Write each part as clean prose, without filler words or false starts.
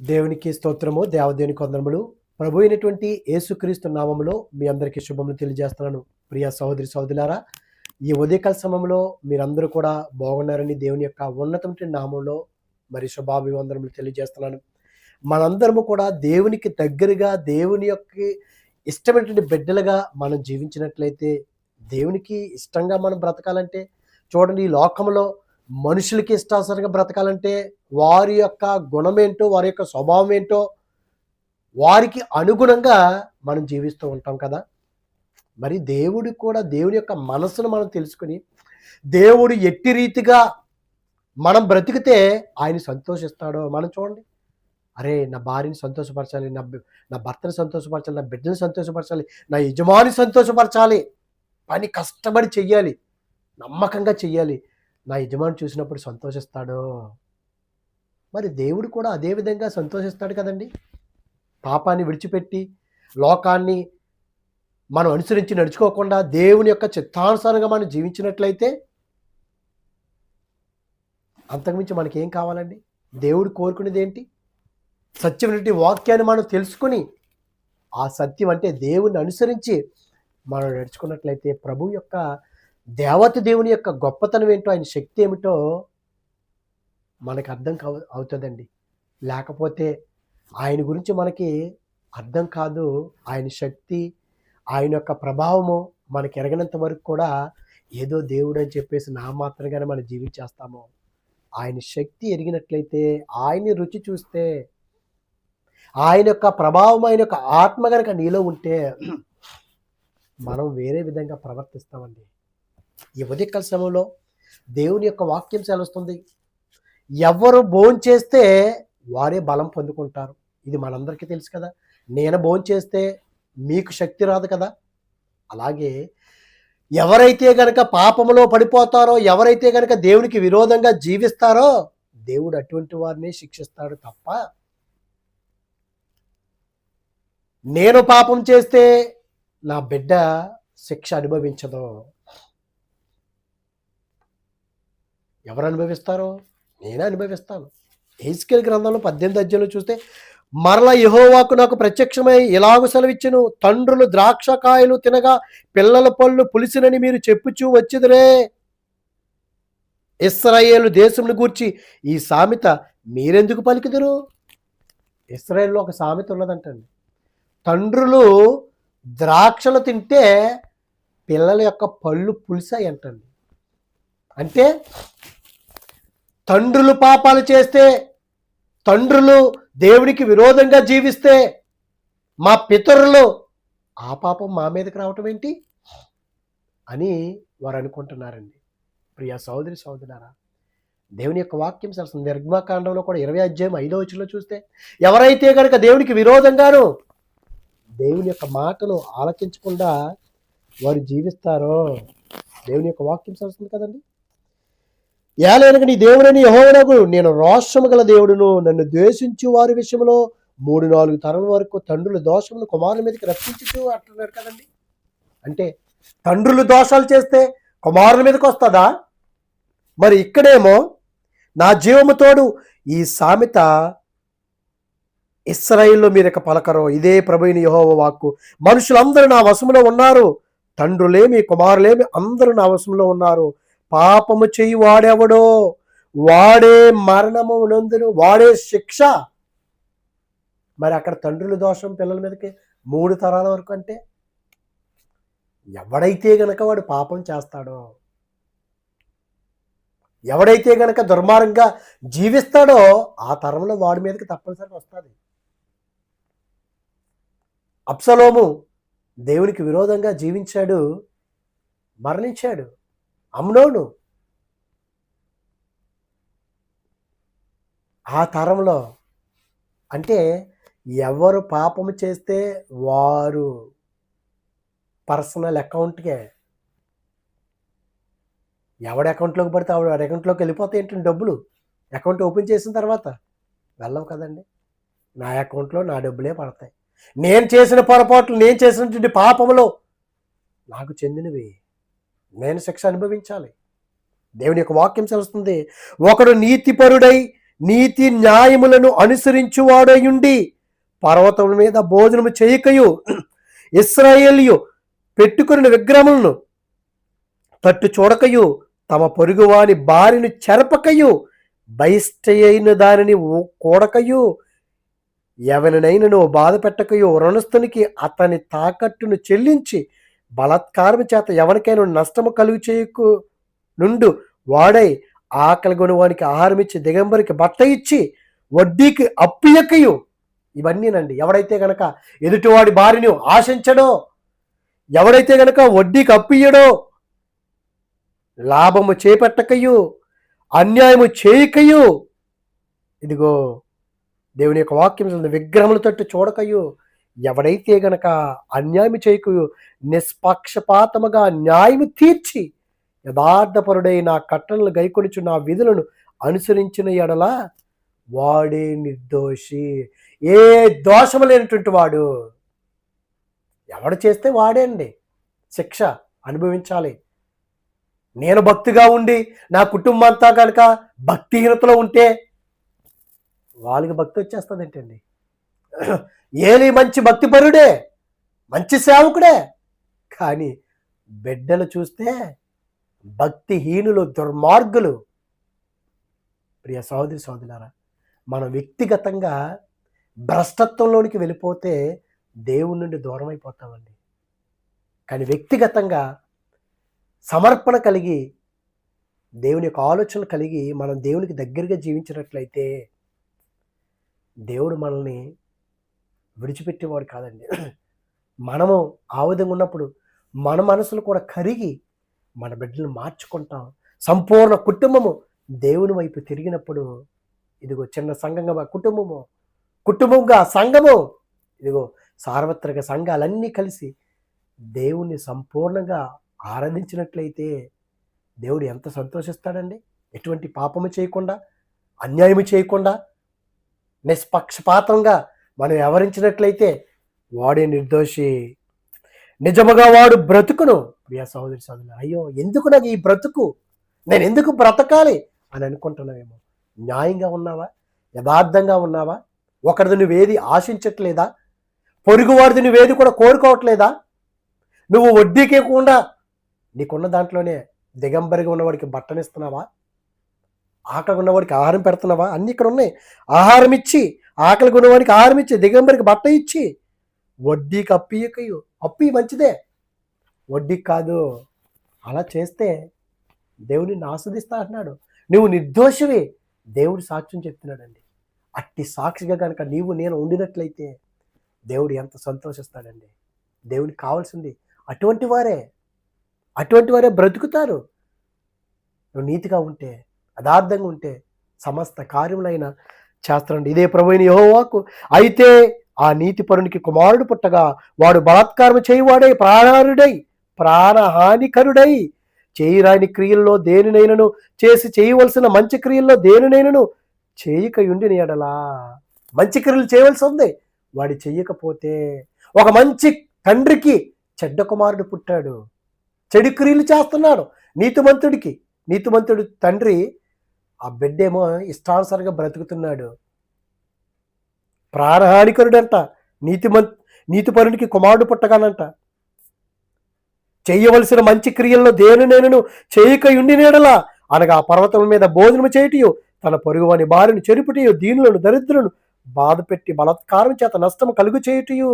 దేవునికి స్తోత్రము, దేవదేవునికి వందనములు. ప్రభు అయినటువంటి యేసుక్రీస్తు నామములో మీ అందరికీ శుభములు తెలియజేస్తున్నాను. ప్రియ సహోదరి సహోదరులారా, ఈ ఉదయకాల సమయంలో మీరందరూ కూడా బాగున్నారని దేవుని యొక్క ఉన్నతమైన నామంలో మరి శుభాభివందనములు తెలియజేస్తున్నాను. మనందరము కూడా దేవునికి దగ్గరగా, దేవుని యొక్క ఇష్టమైనటువంటి బిడ్డలుగా మనం జీవించినట్లయితే, దేవునికి ఇష్టంగా మనం బ్రతకాలంటే, చూడండి, ఈ లోకంలో మనుషులకి ఇష్టానుసారంగా బ్రతకాలంటే వారి యొక్క గుణమేంటో, వారి యొక్క స్వభావం ఏంటో, వారికి అనుగుణంగా మనం జీవిస్తూ ఉంటాం కదా. మరి దేవుడు కూడా దేవుని యొక్క మనసును మనం తెలుసుకుని, దేవుడు ఎట్టి రీతిగా మనం బ్రతికితే ఆయన సంతోషిస్తాడో మనం చూడండి. అరే, నా భార్యని సంతోషపరచాలి, నా భర్తని సంతోషపరచాలి, నా బిడ్డని సంతోషపరచాలి, నా యజమాని సంతోషపరచాలి, పని కష్టపడి చెయ్యాలి, నమ్మకంగా చెయ్యాలి, నా యజమాని చూసినప్పుడు సంతోషిస్తాడు. మరి దేవుడు కూడా అదే విధంగా సంతోషిస్తాడు కదండి. పాపాన్ని విడిచిపెట్టి లోకాన్ని మనం అనుసరించి నడుచుకోకుండా దేవుని యొక్క చిత్తానుసారంగా మనం జీవించినట్లయితే అంతకుమించి మనకేం కావాలండి? దేవుడు కోరుకునేది ఏంటి? సత్యమైనటువంటి వాక్యాన్ని మనం తెలుసుకుని, ఆ సత్యం అంటే దేవుని అనుసరించి మనం నడుచుకున్నట్లయితే ప్రభు యొక్క దేవుని యొక్క గొప్పతనం ఏంటో, ఆయన శక్తి ఏమిటో మనకు అర్థం అవుతుందండి. లేకపోతే ఆయన గురించి మనకి అర్థం కాదు. ఆయన శక్తి, ఆయన యొక్క ప్రభావము మనకి ఎరగనంత వరకు కూడా ఏదో దేవుడు అని చెప్పేసి నా మాత్రంగానే మనం జీవించేస్తాము. ఆయన శక్తి ఎరిగినట్లయితే, ఆయన్ని రుచి చూస్తే, ఆయన యొక్క ప్రభావం, ఆయన యొక్క ఆత్మ కనుక నీలో ఉంటే మనం వేరే విధంగా ప్రవర్తిస్తామండి. ఈ ఉదయకాల సమయంలో దేవుని యొక్క వాక్యం సెలవుస్తుంది, ఎవరు భోంచేస్తే వారే బలం పొందుకుంటారు. ఇది మనందరికీ తెలుసు కదా. నేను భోంచేస్తే మీకు శక్తి రాదు కదా. అలాగే ఎవరైతే గనక పాపములో పడిపోతారో, ఎవరైతే గనక దేవునికి విరోధంగా జీవిస్తారో, దేవుడు అటువంటి వారిని శిక్షిస్తాడు తప్ప, నేను పాపం చేస్తే నా బిడ్డ శిక్ష అనుభవించదు. ఎవరు అనుభవిస్తారో నేనే అనుభవిస్తాను. యెహెజ్కేలు గ్రంథంలో 18వ అధ్యాయంలో చూస్తే, మరల యెహోవాకు నాకు ప్రత్యక్షమై ఇలాగు సెలవిచ్చెను, తండ్రులు ద్రాక్ష కాయలు తినగా పిల్లల పళ్ళు పులిసినని మీరు చెప్పుచూ వచ్చిదురే. ఇశ్రాయేలు దేశమును గూర్చి ఈ సామెత మీరెందుకు పలికిదురు? ఇశ్రాయేలులో ఒక సామెత ఉన్నదంటండి, తండ్రులు ద్రాక్షలు తింటే పిల్లల యొక్క పళ్ళు పులిసాయి అంటండి. అంటే తండ్రులు పాపాలు చేస్తే, తండ్రులు దేవునికి విరోధంగా జీవిస్తే, మా పితరులు ఆ పాపం మా మీదకి రావటం ఏంటి అని వారు అనుకుంటున్నారండి. ప్రియ సహోదరి సహోదరులారా, దేవుని యొక్క వాక్యం సరసం నిర్గమకాండంలో కూడా 20వ అధ్యాయం 5వ వచనంలో చూస్తే, ఎవరైతే కనుక దేవునికి విరోధంగాను దేవుని యొక్క మాటలు ఆలకించకుండా వారు జీవిస్తారో, దేవుని యొక్క వాక్యం సరస్తుంది కదండి. ఏలైనగా నీ దేవుడని యెహోవానగు నేను రోషము గల దేవుడును, నన్ను ద్వేషించు వారి విషయంలో 3-4 తరాల వరకు తండ్రుల దోషములు కుమారుల మీదకి రప్పించుతూ అంటున్నారు కదండి. అంటే తండ్రులు దోషాలు చేస్తే కుమారుల మీదకి వస్తుందా? మరి ఇక్కడేమో నా జీవము తోడు ఈ సామెత ఇశ్రాయేలులో మీరిక పలకరో, ఇదే ప్రభువైన యెహోవా వాక్కు, మనుషులందరూ నా వశములో ఉన్నారు, తండ్రులేమి కుమారులేమి అందరూ నా వశంలో ఉన్నారు, పాపము చెయ్యి వాడెవడో వాడే మరణము నందును, వాడే శిక్ష. మరి అక్కడ తండ్రుల దోషం పిల్లల మీదకి 3 తరాల వరకు అంటే, ఎవడైతే గనక వాడు పాపం చేస్తాడో, ఎవడైతే గనక దుర్మార్గంగా జీవిస్తాడో ఆ తరంలో వాడి మీదకి తప్పనిసరిగా వస్తుంది. అబ్షలోము దేవునికి విరోధంగా జీవించాడు, మరణించాడు. అమ్నోను ఆ తరంలో, అంటే ఎవరు పాపము చేస్తే వారు పర్సనల్ అకౌంట్కే, ఎవడి అకౌంట్లోకి పడితే వాడి అకౌంట్లోకి వెళ్ళిపోతే ఏంటంటే డబ్బులు, అకౌంట్ ఓపెన్ చేసిన తర్వాత వెళ్ళవు కదండి. నా అకౌంట్లో నా డబ్బులే పడతాయి. నేను చేసిన పొరపాట్లు, నేను చేసినటువంటి పాపములో నాకు చెందినవి, నేను శిక్ష అనుభవించాలి. దేవుని యొక్క వాక్యం తెలుస్తుంది, ఒకడు నీతిపరుడై నీతి న్యాయములను అనుసరించువాడయుండి పర్వతముల మీద భోజనము చేయకయు ఇశ్రాయేలీయు పెట్టుకుని విగ్రహములను తట్టు చూడకయు తమ పొరుగువాని బారిని చెరపకయు బహిష్ఠయైన దానిని కూడకయు ఎవరినైనను బాధ పెట్టకయు రుణస్థునికి అతని తాకట్టును చెల్లించి బలాత్కారము చేత ఎవరికైనా నష్టము కలుగు చేయకు నుండు వాడై ఆకలి కొనువానికి ఆహారం ఇచ్చి దిగంబరికి బట్ట ఇచ్చి వడ్డీకి అప్పియకయు. ఇవన్నీనండి. ఎవడైతే గనక ఎదుటివాడి బారిని ఆశించడో, ఎవడైతే గనక వడ్డీకి అప్పియడో, లాభము చేపట్టకయు, అన్యాయము చేయకయు, ఇదిగో దేవుని యొక్క వాక్యం విగ్రహముల తట్టు చూడకయు, ఎవడైతే గనక అన్యాయం చేయకయు, నిష్పక్షపాతముగా న్యాయము తీర్చి యథార్థపరుడై నా కట్టలను గైకొనుచు నా విధులను అనుసరించిన ఎడల వాడే నిర్దోషి. ఏ దోషము లేనటువంటి వాడు ఎవడు చేస్తే వాడే అండి శిక్ష అనుభవించాలి. నేను భక్తిగా ఉండి నా కుటుంబం అంతా కనుక భక్తిహీనతలో ఉంటే వాళ్ళకి భక్తి వచ్చేస్తుంది ఏంటండి? ఏలి మంచి భక్తిపరుడే, మంచి సేవకుడే, కానీ బిడ్డలు చూస్తే భక్తిహీనులు, దుర్మార్గులు. ప్రియ సహోదరి సహోదరులారా, మనం వ్యక్తిగతంగా భ్రష్టత్వంలోనికి వెళ్ళిపోతే దేవుని నుండి దూరం అయిపోతామండి. కానీ వ్యక్తిగతంగా సమర్పణ కలిగి, దేవుని యొక్క ఆలోచనలు కలిగి మనం దేవునికి దగ్గరగా జీవించినట్లయితే దేవుడు మనల్ని విడిచిపెట్టేవాడు కాదండి. మనము ఆ విధంగా ఉన్నప్పుడు మన మనసులు కూడా కరిగి మన బిడ్డలను మార్చుకుంటాం. సంపూర్ణ కుటుంబము దేవుని వైపు తిరిగినప్పుడు, ఇదిగో చిన్న సంఘంగా కుటుంబంగా సంఘము, ఇదిగో సార్వత్రిక సంఘాలన్నీ కలిసి దేవుణ్ణి సంపూర్ణంగా ఆరాధించినట్లయితే దేవుడు ఎంత సంతోషిస్తాడండి. ఎటువంటి పాపము చేయకుండా, అన్యాయము చేయకుండా, నిష్పక్షపాతంగా మనం వ్యవహరించినట్లయితే వాడే నిర్దోషి. నిజముగా వాడు బ్రతుకును. ప్రియ సహోదరి సహోదరులు, అయ్యో ఎందుకు నాకు ఈ బ్రతుకు, నేను ఎందుకు బ్రతకాలి అని అనుకుంటున్నావేమో. న్యాయంగా ఉన్నావా? యథార్థంగా ఉన్నావా? ఒకరిది నువ్వేది ఆశించట్లేదా? పొరుగువాడిది నువ్వేది కూడా కోరుకోవట్లేదా? నువ్వు వడ్డీకేకుండా నీకున్న దాంట్లోనే దిగంబరిగా ఉన్నవాడికి బట్టనిస్తున్నావా? ఆకలి ఉన్నవాడికి ఆహారం పెడుతున్నావా? అన్నీ ఇక్కడ ఉన్నాయి. ఆహారం ఇచ్చి, ఆకలిగా ఉన్నవాడికి ఆహారం ఇచ్చి, దిగంబరికి బట్ట ఇచ్చి, వడ్డీకి అప్పియకయు. అప్పి మంచిదే, వడ్డీకి కాదు. అలా చేస్తే దేవుడిని ఆస్వాదిస్తా అంటున్నాడు. నువ్వు నిర్దోషివి, దేవుడు సాక్ష్యం చెప్తున్నాడండి. అట్టి సాక్షిగా కనుక నీవు నేను ఉండినట్లయితే దేవుడు ఎంత సంతోషిస్తాడండి. దేవుడికి కావాల్సింది అటువంటి వారే బ్రతుకుతారు. నువ్వు నీతిగా ఉంటే, యథార్థంగా ఉంటే సమస్త కార్యములైన చేస్తాడండి. ఇదే ప్రభువైన యెహోవాకు అయితే ఆ నీతిపరునికి కుమారుడు పుట్టగా వాడు బలాత్కారం చేయువాడై ప్రాణహానికరుడై చేయరాని క్రియల్లో దేనినైనను చేసి చేయవలసిన మంచి క్రియల్లో దేనినైనను చేయకయుండిన ఎడలా. మంచి క్రియలు చేయవలసి ఉంది, వాడు చెయ్యకపోతే. ఒక మంచి తండ్రికి చెడ్డ కుమారుడు పుట్టాడు, చెడు క్రియలు చేస్తున్నాడు నీతిమంతుడు తండ్రి. ఆ బిడ్డేమో ఇష్టానుసారంగా బ్రతుకుతున్నాడు. ప్రాణహానికరుడంట. నీతిపరునికి కుమారుడు పుట్టగానంట. చెయ్యవలసిన మంచి క్రియల్లో దేనినైనను చేయకయుండినేడలా అనగా పర్వతముల మీద భోజనము చేయుటయు, తన పొరుగువాని బారిని చెరుపుటయు, దీనులను దరిద్రులను బాధపెట్టి బలాత్కారం చేత నష్టము కలుగు చేయుటయు,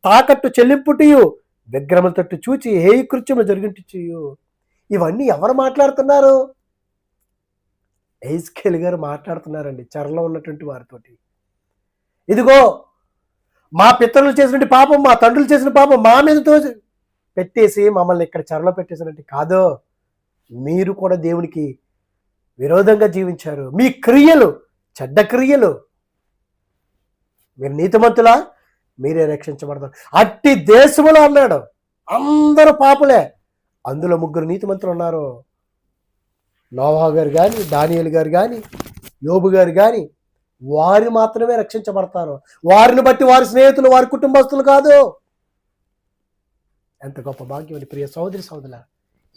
తాకట్టు చెల్లింపుటయు, విగ్రహముల తట్టు చూచి హేయ కృత్యములు జరిగించు. ఇవన్నీ ఎవరు మాట్లాడుతున్నారు? ఎహెజ్కేలు గారు మాట్లాడుతున్నారండి చెరలో ఉన్నటువంటి వారితోటి. ఇదిగో మా పితరులు చేసినటువంటి పాపం, మా తండ్రులు చేసిన పాపం మా మీదతో పెట్టేసి మమ్మల్ని ఇక్కడ చెరలో పెట్టేసినట్టు కాదు. మీరు కూడా దేవునికి విరోధంగా జీవించారు. మీ క్రియలు చెడ్డ క్రియలు. మీరు నీతిమంతులా? మీరే రక్షించబడతారు. అట్టి దేశములో అన్నాడు అందరూ పాపులే, అందులో 3 నీతిమంతులు ఉన్నారు. నోవహు గారు కానీ, దానియేలు గారు కానీ, యోబు గారు కానీ, వారు మాత్రమే రక్షించబడతారు. వారిని బట్టి వారి స్నేహితులు, వారి కుటుంబస్తులు కాదు. ఎంత గొప్ప భాగ్యం అని ప్రియ సహోదరి సహోదరులారా.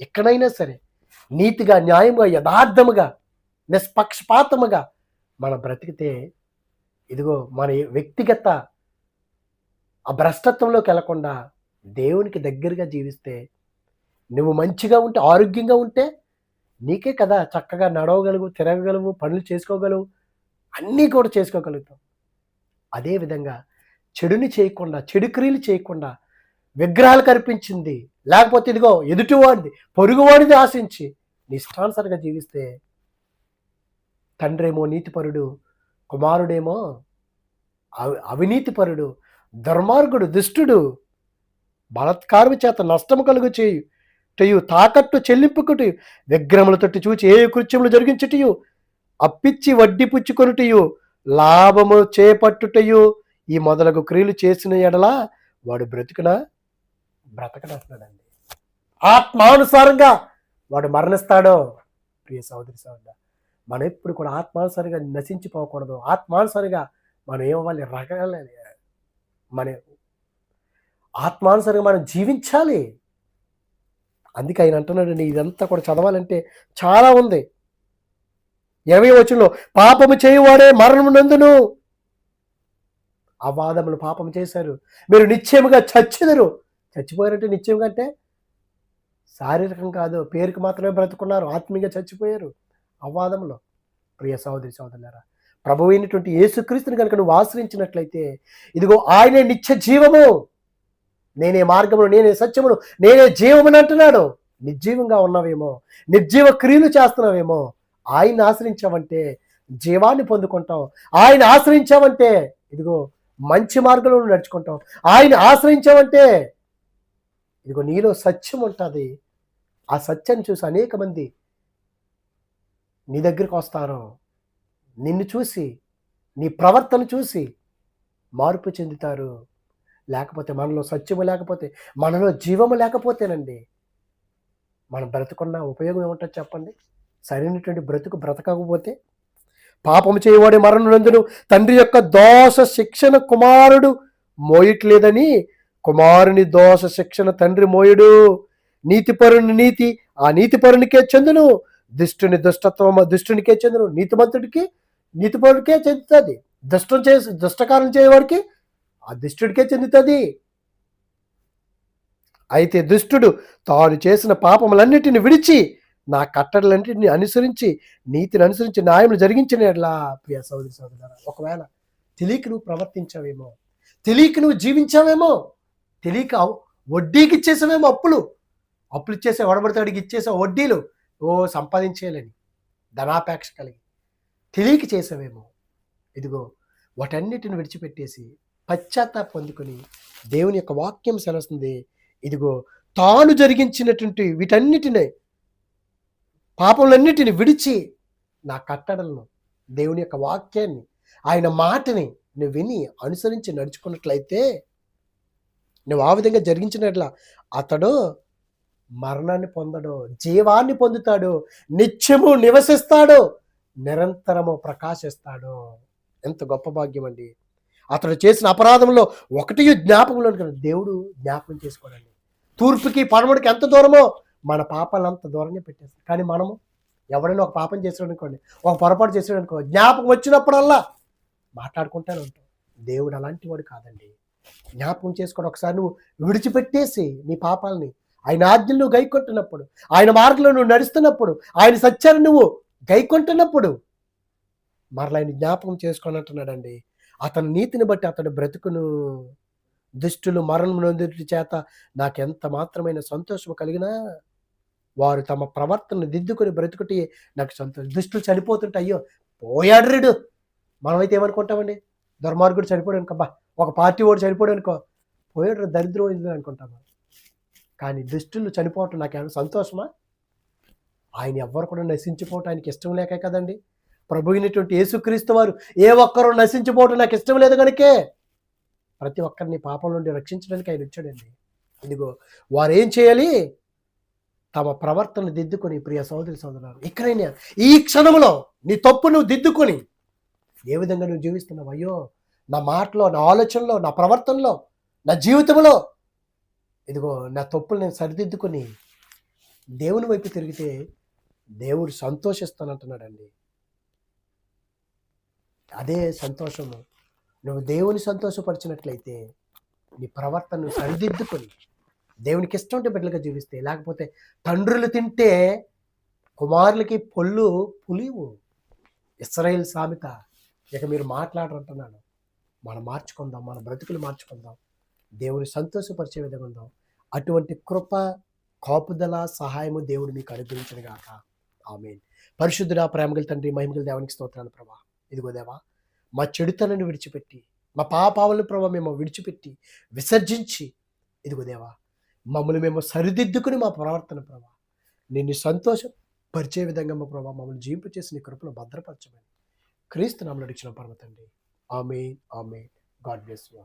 ఎక్కడైనా సరే నీతిగా, న్యాయంగా, యథార్థముగా, నిష్పక్షపాతముగా మనం బ్రతికితే ఇదిగో మన వ్యక్తిగత ఆ భ్రష్టత్వంలోకి వెళ్లకుండా దేవునికి దగ్గరగా జీవిస్తే, నువ్వు మంచిగా ఉంటే, ఆరోగ్యంగా ఉంటే నీకే కదా చక్కగా నడవగలవు, తిరగగలవు, పనులు చేసుకోగలవు, అన్నీ కూడా చేసుకోగలుగుతావు. అదే విధంగా చెడుని చేయకుండా, చెడు క్రియలు చేయకుండా, విగ్రహాలు కనిపించింది లేకపోతే ఇదిగో ఎదుటివాడిది, పొరుగువాడిది ఆశించి నీ ఇష్టానుసారంగా జీవిస్తే, తండ్రేమో నీతిపరుడు, కుమారుడేమో అవినీతిపరుడు, దుర్మార్గుడు, దుష్టుడు, బలాత్కారము చేత నష్టము కలుగు చేయు, తాకట్టు చెల్లింపుకుటయు, విగ్రహముల తొట్టి చూచి ఏ కృత్యములు జరిగించుటయు, అప్పిచ్చి వడ్డీ పుచ్చుకొనుటయు, లాభము చేపట్టుటయు, ఈ మొదలగు క్రియలు చేసిన ఎడల వాడు బ్రతకడంటున్నాడండి. ఆత్మానుసారంగా వాడు మరణిస్తాడో. ప్రియ సహోదరి సహోదరుడా, మనం ఎప్పుడు కూడా ఆత్మానుసారంగా నశించిపోకూడదు. ఆత్మానుసారంగా మనం ఏమవ్వాలి, రకాలి, మన ఆత్మానుసారంగా మనం జీవించాలి. అందుకే ఆయన అంటున్నాడండి, ఇదంతా కూడా చదవాలంటే చాలా ఉంది. 20వ వచనంలో పాపము చేయువాడే మరణము నందును. అవాదములు పాపం చేశారు, మీరు నిశ్చయముగా చచ్చెదరు. చచ్చిపోయారంటే నిశ్చయంగా అంటే శారీరకం కాదు, పేరుకి మాత్రమే బ్రతుకున్నారు, ఆత్మీయంగా చచ్చిపోయారు అవాదములో. ప్రియ సహోదరి సహోదరులారా, ప్రభువు అయినటువంటి యేసుక్రీస్తుని కనుక నువ్వు ఆశ్రయించినట్లయితే, ఇదిగో ఆయనే నిత్య జీవము, నేనే మార్గమును, నేనే సత్యమును, నేనే జీవమును అంటున్నాడు. నిర్జీవంగా ఉన్నావేమో, నిర్జీవ క్రియలు చేస్తున్నావేమో, ఆయన్ని ఆశ్రయించావంటే జీవాన్ని పొందుకుంటావు. ఆయన ఆశ్రయించావంటే ఇదిగో మంచి మార్గంలో నడుచుకుంటావు. ఆయన ఆశ్రయించావంటే ఇదిగో నీలో సత్యం ఉంటుంది. ఆ సత్యాన్ని చూసి అనేక మంది నీ దగ్గరికి వస్తారు. నిన్ను చూసి, నీ ప్రవర్తన చూసి మార్పు చెందుతారు. లేకపోతే మనలో సత్యము లేకపోతే, మనలో జీవము లేకపోతేనండి మనం బ్రతుకున్న ఉపయోగం ఏముంటుంది చెప్పండి? సరైనటువంటి బ్రతకకపోతే. పాపము చేయవాడే మరణులందును, తండ్రి యొక్క దోష శిక్షణ కుమారుడు మోయట్లేదని కుమారుని దోష శిక్షణ తండ్రి మోయుడు. నీతిపరుని నీతి ఆ నీతిపరునికే చెందును, దుష్టుని దుష్టత్వం దుష్టునికే చెందును, నీతిపరుడికే చెందుతుంది. దుష్టకారం చేయవాడికి ఆ దుష్టుడికే చెందుతుంది. అయితే దుష్టుడు తాను చేసిన పాపములన్నిటిని విడిచి నా కట్టడలన్నింటిని అనుసరించి, నీతిని అనుసరించి న్యాయములు జరిగించిన ఎట్లా. ప్రియ సహోదరి సహోదరులారా, ఒకవేళ తెలియక నువ్వు ప్రవర్తించావేమో, తెలియక నువ్వు జీవించావేమో, తెలియక వడ్డీకి ఇచ్చేసావేమో, అప్పులు ఇచ్చేసే వడబడితాడికి ఇచ్చేసే వడ్డీలు సంపాదించేయాలని ధనాపేక్ష కలిగి తెలియక చేసావేమో. ఇదిగో వాటన్నిటిని విడిచిపెట్టేసి పశ్చాత్తాపం పొందుకొని దేవుని యొక్క వాక్యం సెలవుస్తుంది. ఇదిగో తాను జరిగించినటువంటి వీటన్నిటిని, పాపములన్నిటిని విడిచి నా కట్టడలను, దేవుని యొక్క వాక్యాన్ని, ఆయన మాటని నువ్వు విని అనుసరించి నడుచుకున్నట్లయితే, నువ్వు ఆ విధంగా జరిగించినట్ల అతడు మరణాన్ని పొందడు, జీవాన్ని పొందుతాడు, నిత్యము నివసిస్తాడు, నిరంతరము ప్రకాశిస్తాడు. ఎంత గొప్ప భాగ్యం అండి. అతడు చేసిన అపరాధంలో ఒకటి జ్ఞాపకంలో దేవుడు జ్ఞాపకం చేసుకోడండి. తూర్పుకి పడమడికి ఎంత దూరమో మన పాపాలు అంత దూరంగా పెట్టేస్తాం. కానీ మనము ఎవరైనా ఒక పాపం చేసాడు అనుకోండి, ఒక పొరపాటు చేసాడు అనుకో, జ్ఞాపకం వచ్చినప్పుడల్లా మాట్లాడుకుంటానే ఉంటాం. దేవుడు అలాంటి వాడు కాదండి. జ్ఞాపకం చేసుకోవడం, ఒకసారి నువ్వు విడిచిపెట్టేసి నీ పాపాలని, ఆయన ఆజ్ఞలు నువ్వు గైకొంటున్నప్పుడు, ఆయన మార్గంలో నువ్వు నడుస్తున్నప్పుడు, ఆయన సత్యాన్ని నువ్వు గైకొంటున్నప్పుడు మరలా ఆయన జ్ఞాపకం చేసుకొని అంటున్నాడండి. అతని నీతిని బట్టి అతడు బ్రతుకును, దుష్టులు మరణం నొందుటి చేత నాకెంత మాత్రమైన సంతోషం కలిగినా వారు తమ ప్రవర్తనను దిద్దుకొని బ్రతుకుటి నాకు సంతోషం. దుష్టులు చనిపోతుంటే అయ్యో పోయాడ్రీడు, మనమైతే ఏమనుకుంటామండి? దుర్మార్గుడు చనిపోయాడు అనుకోబ్బా, ఒక పార్టీ వాడు చనిపోయాడు అనుకో, పోయాడు దరిద్రం అయింది అనుకుంటాము. కానీ దుష్టులు చనిపోవటం నాకేమైనా సంతోషమా? ఆయన ఎవ్వరు కూడా నశించిపోవటం ఆయనకి ఇష్టం లేకే కదండి. ప్రభు అయినటువంటి యేసుక్రీస్తు వారు ఏ ఒక్కరూ నశించిపోవటం నాకు ఇష్టం లేదు కనుకే ప్రతి ఒక్కరిని పాపం నుండి రక్షించడానికి ఆయన వచ్చాడండి. ఇదిగో వారు ఏం చేయాలి? తమ ప్రవర్తనను దిద్దుకొని, ప్రియ సహోదరి సహోదరులారా, ఇక్కడైనా ఈ క్షణంలో నీ తప్పు నువ్వు దిద్దుకొని ఏ విధంగా నువ్వు జీవిస్తున్నావు, అయ్యో నా మాటలో, నా ఆలోచనలో, నా ప్రవర్తనలో, నా జీవితంలో ఇదిగో నా తప్పులు నేను సరిదిద్దుకొని దేవుని వైపు తిరిగితే దేవుడు సంతోషిస్తానంటున్నాడండి. అదే సంతోషము. నువ్వు దేవుని సంతోషపరిచినట్లయితే నీ ప్రవర్తనను సరిదిద్దుకొని దేవునికి ఇష్టం ఉంటే బిడ్డలుగా జీవిస్తే, లేకపోతే తండ్రులు తింటే కుమారులకి పొల్లు పులివు. ఇశ్రాయేల్ సామెత. ఇక మీరు మాట్లాడరంటున్నాను. మనం మార్చుకుందాం, మన బ్రతుకులు మార్చుకుందాం, దేవుని సంతోషపరిచే విధంగా ఉందాం. అటువంటి కృప, కాపుదల, సహాయము దేవుడు మీకు అనుగ్రహించును గాక. ఆమేన్. పరిశుద్ధుడా, ప్రేమగల తండ్రి, మహిమగల దేవునికి స్తోత్రాలు ప్రభా. ఇదిగో దేవా, మా చెడుతనాన్ని విడిచిపెట్టి, మా పాపాలను ప్రభా మేము విడిచిపెట్టి విసర్జించి, ఇదిగో దేవా, మమ్మల్ని మేము సరిదిద్దుకుని మా ప్రవర్తన ప్రభా నిన్ను సంతోషపరిచే విధంగా మా ప్రభా మమ్మల్ని జీవింపు చేసి నీ కృపలో భద్రపరచమని క్రీస్తు నామములో అడిగిన పరమ తండ్రి. ఆమేన్. ఆమేన్. God bless you.